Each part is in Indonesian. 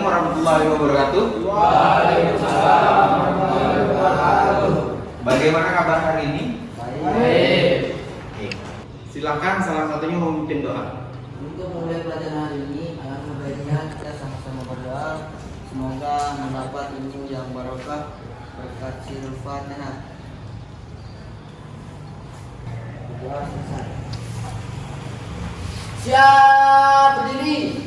Assalamualaikum warahmatullahi wabarakatuh. Waalaikumsalam warahmatullahi wabarakatuh. Bagaimana kabar hari ini? Baik. Oke. Silakan salah satunya memimpin doa. Untuk mulai pelajaran hari ini, alangkah baiknya kita sama-sama berdoa semoga mendapat ilmu yang barokah berkat sirul Fatihah. Berdoa selesai. Siap, berdiri.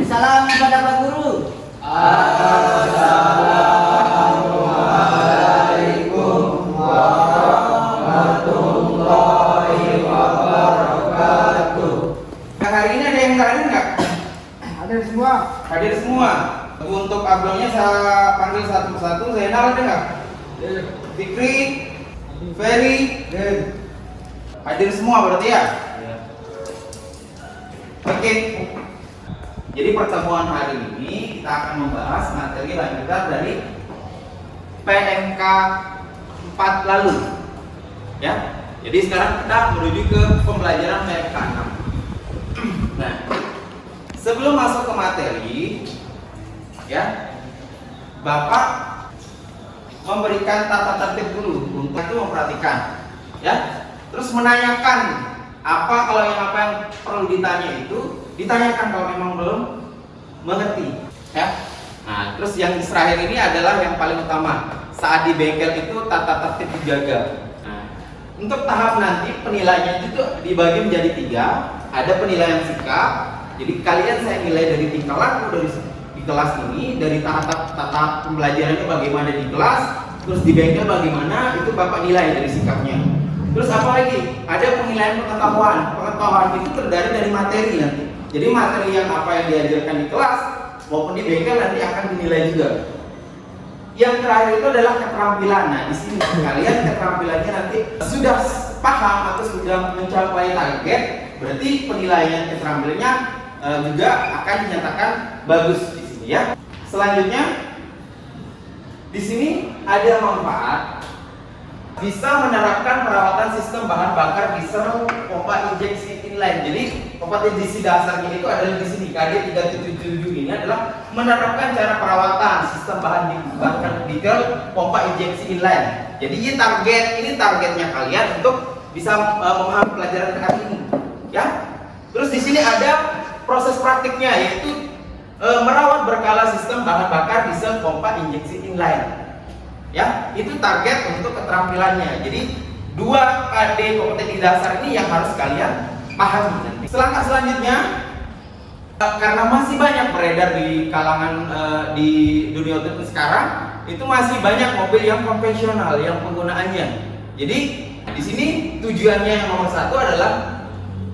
Salam kepada Pak Guru. Assalamualaikum warahmatullahi wabarakatuh. Hari ini ada yang nggak hadir nggak? Hadir semua. Hadir semua. Untuk abangnya saya panggil satu persatu. Zainal ada nggak? Fikri, Ferry, hadir semua berarti ya? Oke. Jadi pertemuan hari ini kita akan membahas materi lanjutan dari PMK 4 lalu. Ya. Jadi sekarang kita menuju ke pembelajaran PMK 6. Nah, sebelum masuk ke materi, ya, Bapak memberikan tata tertib dulu untuk itu memperhatikan, ya. Terus menanyakan apa yang perlu ditanya itu ditanyakan kalau memang belum mengerti, ya. Nah, terus yang terakhir ini adalah yang paling utama. Saat di bengkel itu tata tertib dijaga. Nah, untuk tahap nanti penilaiannya itu dibagi menjadi 3. Ada penilaian sikap. Jadi kalian saya nilai dari tingkah laku di kelas ini, dari tahap pembelajarannya bagaimana di kelas, terus di bengkel bagaimana, itu Bapak nilai dari sikapnya. Terus apa lagi? Ada penilaian pengetahuan. Pengetahuan itu terdiri dari materi nanti. Jadi materi yang apa yang diajarkan di kelas maupun di bengkel nanti akan dinilai juga. Yang terakhir itu adalah keterampilan. Nah, di sini kalian keterampilannya nanti sudah paham atau sudah mencapai target, berarti penilaian keterampilannya juga akan dinyatakan bagus di sini, ya. Selanjutnya di sini ada manfaat bisa menerapkan perawatan sistem bahan bakar diesel pompa injeksi inline. Jadi kompetensi dasarnya itu adalah di sini KD 377 ini adalah menerapkan cara perawatan sistem bahan bakar diesel pompa injeksi inline. Jadi ini targetnya kalian untuk bisa memahami pelajaran hari ini, ya. Terus di sini ada proses praktiknya, yaitu merawat berkala sistem bahan bakar diesel pompa injeksi inline. Ya, itu target untuk keterampilannya. Jadi 2 KD kompetensi dasar ini yang harus kalian pahami nanti. Selangkah selanjutnya, karena masih banyak beredar di kalangan di dunia otomotif sekarang, itu masih banyak mobil yang konvensional yang penggunaannya. Jadi di sini tujuannya yang nomor 1 adalah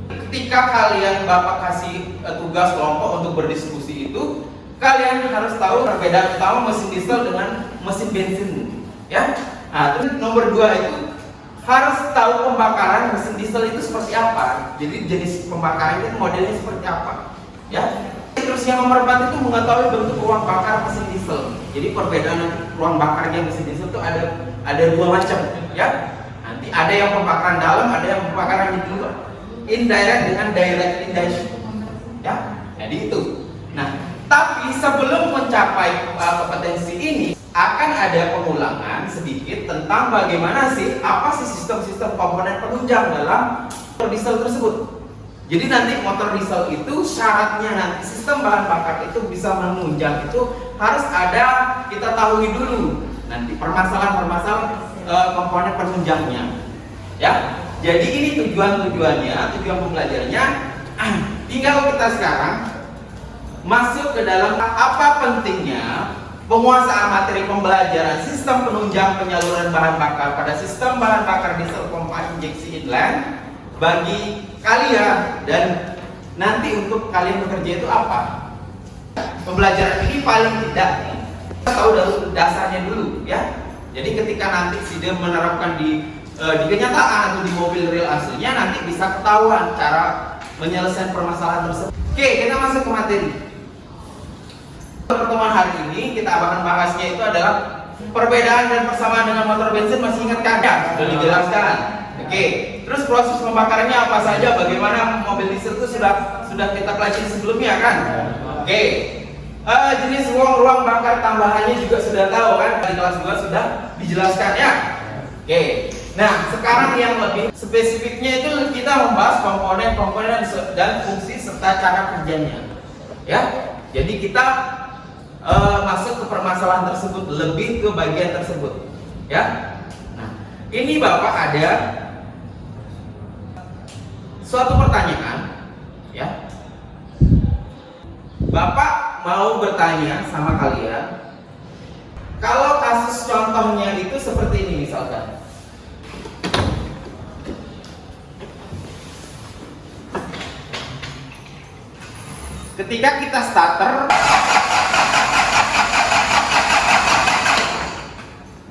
ketika kalian Bapak kasih tugas kelompok untuk berdiskusi itu, kalian harus tahu perbedaan utama mesin diesel dengan mesin bensin, ya. Nah, terus nomor 2 itu harus tahu pembakaran mesin diesel itu seperti apa. Jadi jenis pembakarannya modelnya seperti apa, ya. Terus yang nomor 4 itu mengetahui bentuk ruang bakar mesin diesel. Jadi perbedaan ruang bakarnya mesin diesel itu ada 2 macam, ya. Nanti ada yang pembakaran dalam, ada yang pembakaran di luar. Indirect dengan direct injection, ya. Jadi itu. Nah, tapi sebelum mencapai kompetensi ini akan ada pengulangan sedikit tentang bagaimana apa sih sistem-sistem komponen penunjang dalam motor diesel tersebut. Jadi nanti motor diesel itu syaratnya nanti sistem bahan bakar itu bisa menunjang itu harus ada kita tahu dulu nanti permasalahan komponen penunjangnya, ya. Jadi ini tujuan pembelajarannya. Tinggal kita sekarang masuk ke dalam apa pentingnya penguasaan materi pembelajaran sistem penunjang penyaluran bahan bakar pada sistem bahan bakar diesel pompa injeksi inline bagi kalian, dan nanti untuk kalian bekerja itu apa. Pembelajaran ini paling tidak kita tahu dulu dasarnya dulu, ya. Jadi ketika nanti dia menerapkan di kenyataan atau di mobil real aslinya, nanti bisa ketahuan cara menyelesaikan permasalahan tersebut. Oke, kita masuk ke materi. Pertemuan hari ini kita akan bahasnya itu adalah perbedaan dan persamaan dengan motor bensin. Masih ingat kan? Ya, sudah dijelaskan. Oke, terus proses pembakarannya apa saja? Bagaimana mobil diesel itu sudah kita pelajari sebelumnya kan? Oke. Jenis ruang bakar tambahannya juga sudah tahu kan? Di kelas 2 sudah dijelaskan ya. Oke. Nah, sekarang yang lebih spesifiknya itu kita membahas komponen-komponen dan fungsi serta cara kerjanya. Ya. Jadi kita masuk ke permasalahan tersebut, lebih ke bagian tersebut. Ya. Nah, ini Bapak ada suatu pertanyaan, ya. Bapak mau bertanya sama kalian, kalau kasus contohnya itu seperti ini misalkan. Ketika kita starter,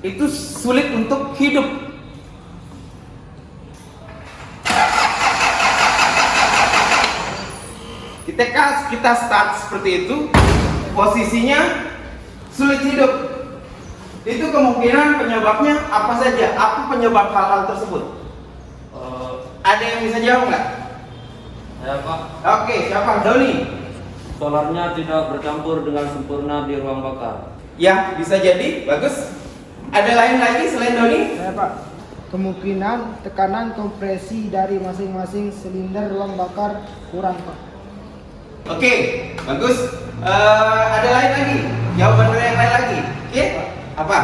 itu sulit untuk hidup. Ketika kita start seperti itu, posisinya sulit hidup. Itu kemungkinan penyebabnya apa saja? Apa penyebab hal-hal tersebut? Ada yang bisa jawab nggak? Ya Pak. Oke, siapa? Doni. Solarnya tidak bercampur dengan sempurna di ruang bakar. Ya, bisa jadi. Bagus. Ada lain lagi selain Doni? Saya Pak, kemungkinan tekanan kompresi dari masing-masing silinder ruang bakar kurang Pak. Oke, bagus. Ada lain lagi? Jawaban dari yang lain lagi? Oke, apa?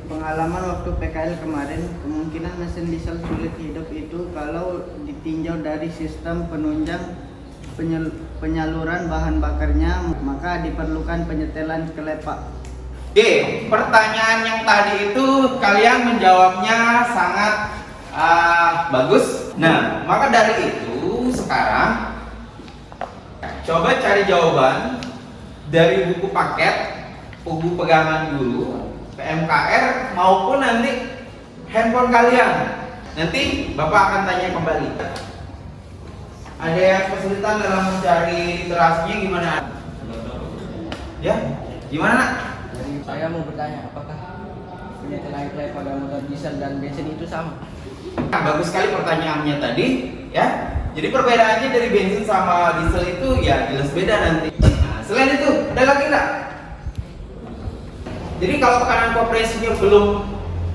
Pengalaman waktu PKL kemarin, kemungkinan mesin diesel sulit hidup itu kalau ditinjau dari sistem penunjang penyaluran bahan bakarnya, maka diperlukan penyetelan kelepak. Oke, pertanyaan yang tadi itu kalian menjawabnya sangat bagus. Nah, maka dari itu sekarang coba cari jawaban dari buku paket, buku pegangan guru, PMKR maupun nanti handphone kalian. Nanti Bapak akan tanya kembali. Ada yang kesulitan dalam mencari literasinya gimana? Ya, gimana nak? Saya mau bertanya, apakah penyetelan klep pada motor diesel dan bensin itu sama? Nah, bagus sekali pertanyaannya tadi, ya. Jadi perbedaannya dari bensin sama diesel itu ya jelas beda nanti. Nah, selain itu ada lagi nggak? Jadi kalau tekanan kompresinya belum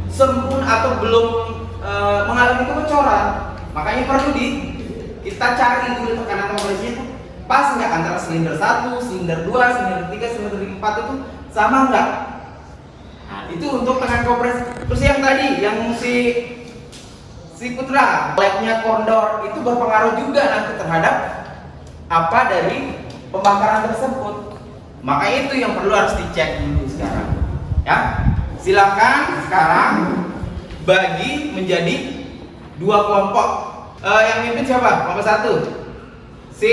sempurna atau belum mengalami kebocoran, makanya perlu kita cari dulu tekanan kompresinya itu pas nggak antara silinder 1, silinder 2, silinder 3, silinder 4 itu sama nggak? Nah, itu untuk tekanan kompresi. Terus yang tadi yang si Putra, labnya Kondor itu berpengaruh juga nanti terhadap apa dari pembakaran tersebut. Maka itu yang perlu harus dicek dulu sekarang. Ya, silakan sekarang bagi menjadi dua kelompok. Yang mimpin siapa? Kelompok 1 si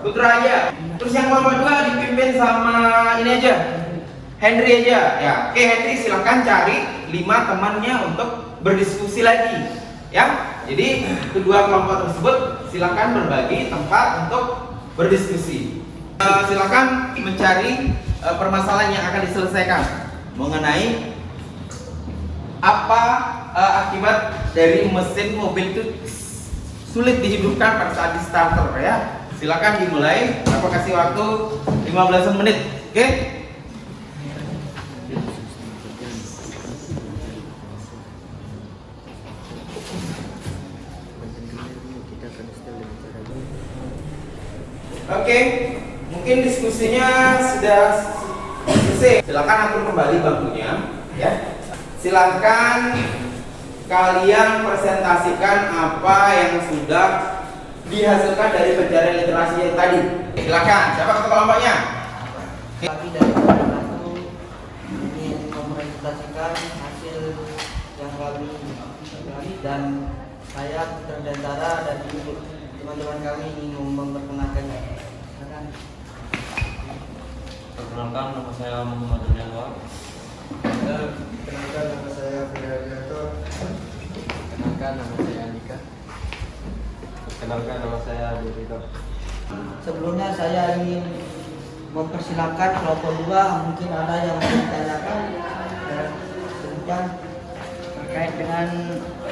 Putra aja. Terus yang kelompok 2 dipimpin sama ini aja, Henry aja. Ya, oke Henry silakan cari 5 temannya untuk berdiskusi lagi, ya. Jadi kedua kelompok tersebut silakan berbagi tempat untuk berdiskusi. Silakan mencari permasalahan yang akan diselesaikan mengenai apa akibat dari mesin mobil itu sulit dihidupkan pada saat di starter, ya. Silakan dimulai. Aku kasih waktu 15 menit, oke? Oke, mungkin diskusinya sudah selesai. Silakan atur kembali bangkunya, ya. Silakan kalian presentasikan apa yang sudah dihasilkan dari pencarian literasi yang tadi. Silakan, siapa ketua kelompoknya? Lagi dari satu ingin mempresentasikan hasil yang kami dan saya terdentara dan teman-teman kami ingin memperkenalkannya. Perkenalkan, nama saya Muhammad Januar. Kenalkan nama saya Firdayato. Kenalkan nama saya Andika. Perkenalkan, nama saya Dito. Sebelumnya saya ingin mempersilahkan kelompok 2 mungkin ada yang mau ditanyakan dan terkait dengan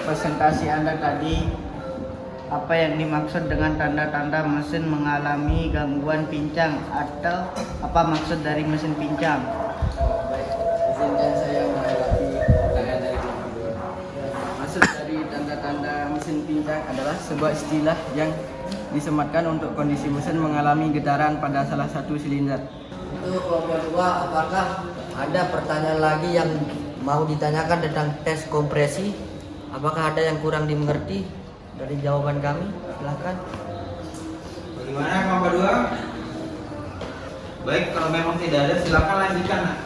presentasi Anda tadi apa yang dimaksud dengan tanda-tanda mesin mengalami gangguan pincang atau apa maksud dari mesin pincang? Izinkan saya menanggapi pertanyaan dari kelompok 2. Maksud dari tanda-tanda mesin pincang adalah sebuah istilah yang disematkan untuk kondisi mesin mengalami getaran pada salah satu silinder. Untuk kelompok 2, apakah ada pertanyaan lagi yang mau ditanyakan tentang tes kompresi? Apakah ada yang kurang dimengerti dari jawaban kami? Silakan. Bagaimana kelompok 2? Baik, kalau memang tidak ada silakan lanjutkan. Nak.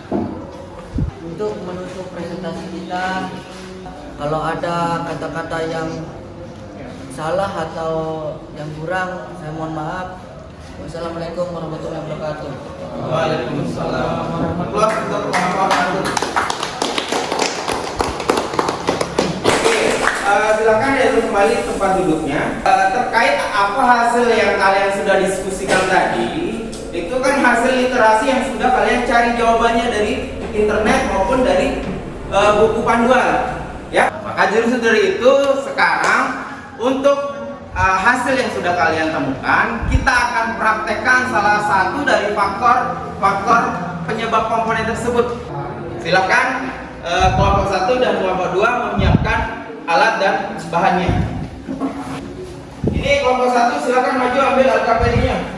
Untuk menutup presentasi kita, kalau ada kata-kata yang salah atau yang kurang, saya mohon maaf. Wassalamualaikum warahmatullahi wabarakatuh. Waalaikumsalam warahmatullahi wabarakatuh. Silakan ya kembali ke tempat duduknya. Terkait apa hasil yang kalian sudah diskusikan tadi, itu kan hasil literasi yang sudah kalian cari jawabannya dari internet maupun dari buku panduan. Ya, maka dari itu sekarang untuk hasil yang sudah kalian temukan, kita akan praktekkan salah satu dari faktor penyebab komponen tersebut. Silakan kelompok 1 dan kelompok 2 menyiapkan alat dan bahannya. Ini kelompok 1 silakan maju ambil LKPD-nya.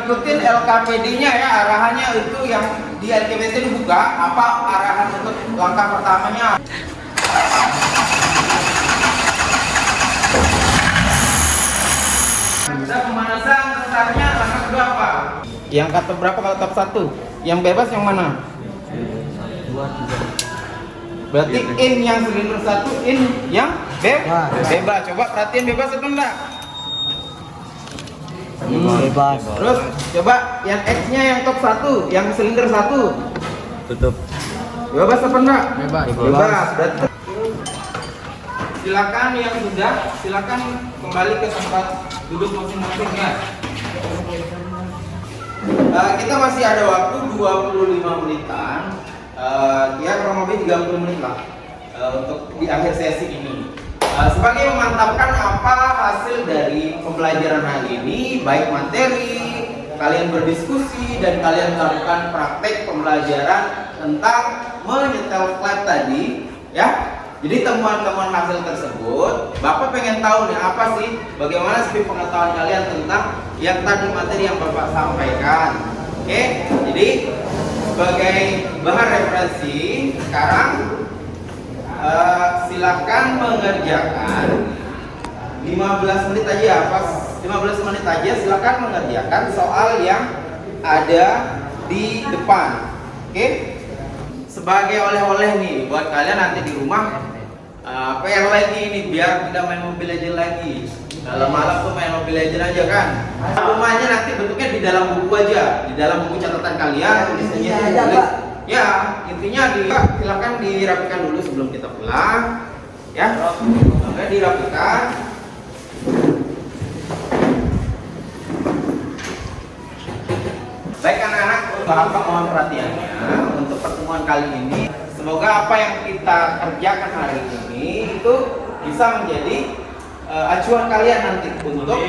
Ikutin LKPD-nya ya, arahannya itu yang di LKPD dibuka. Apa arahan untuk langkah pertamanya? Sudah pemanasan, startnya langkah kedua apa? Yang kata berapa kalau tahap 1? Yang bebas yang mana? 2, 3. Berarti in yang silinder 1, in yang bebas. Coba perhatiin bebas atau enggak? Bebas. Terus coba yang X-nya yang top 1, yang silinder 1. Tutup. Bebas apa enggak? Bebas. Bebas. Berarti silakan yang sudah, silakan kembali ke tempat duduk masing-masing ya. Kita masih ada waktu 25 menitan. Ya kurang lebih 30 menit lah untuk di akhir sesi ini. Sebagai memantapkan apa hasil dari pembelajaran hari ini, baik materi, kalian berdiskusi dan kalian melakukan praktek pembelajaran tentang menyetel flat tadi, ya. Jadi temuan-temuan hasil tersebut, Bapak pengen tahu nih apa sih, bagaimana sih pengetahuan kalian tentang yang tadi materi yang Bapak sampaikan. Oke, jadi sebagai bahan referensi sekarang silakan mengerjakan 15 menit aja, pas 15 menit aja silakan mengerjakan soal yang ada di depan. Oke, sebagai oleh-oleh nih buat kalian nanti di rumah, PR lagi ini biar tidak main Mobile Legends lagi. Dalam malam tuh main Mobile Legends aja kan. Rumahnya nanti bentuknya di dalam buku aja, di dalam buku catatan kalian tulisannya tulis. Ya, intinya silakan dirapikan dulu sebelum kita pulang. Ya, oke dirapikan. Baik anak-anak, Bapak mohon perhatiannya untuk pertemuan kali ini. Semoga apa yang kita kerjakan hari ini itu bisa menjadi acuan kalian nanti untuk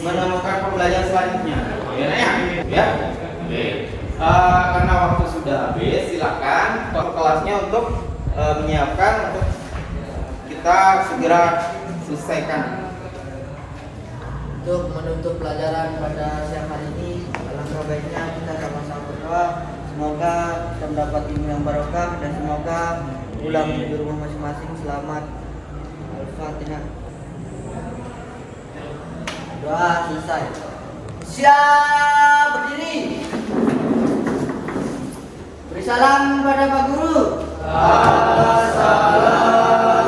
menemukan pembelajaran selanjutnya. Ya. Oke. Karena waktu sudah habis, silakan kelasnya untuk menyiapkan untuk kita segera selesaikan. Untuk menutup pelajaran pada siang hari ini, alangkah baiknya kita sama-sama berdoa. Semoga kita mendapat ilmu yang barokah dan semoga pulang di rumah masing-masing selamat. Al-Fatihah. Doa selesai. Siap berdiri. Beri salam pada Pak Guru. Assalam.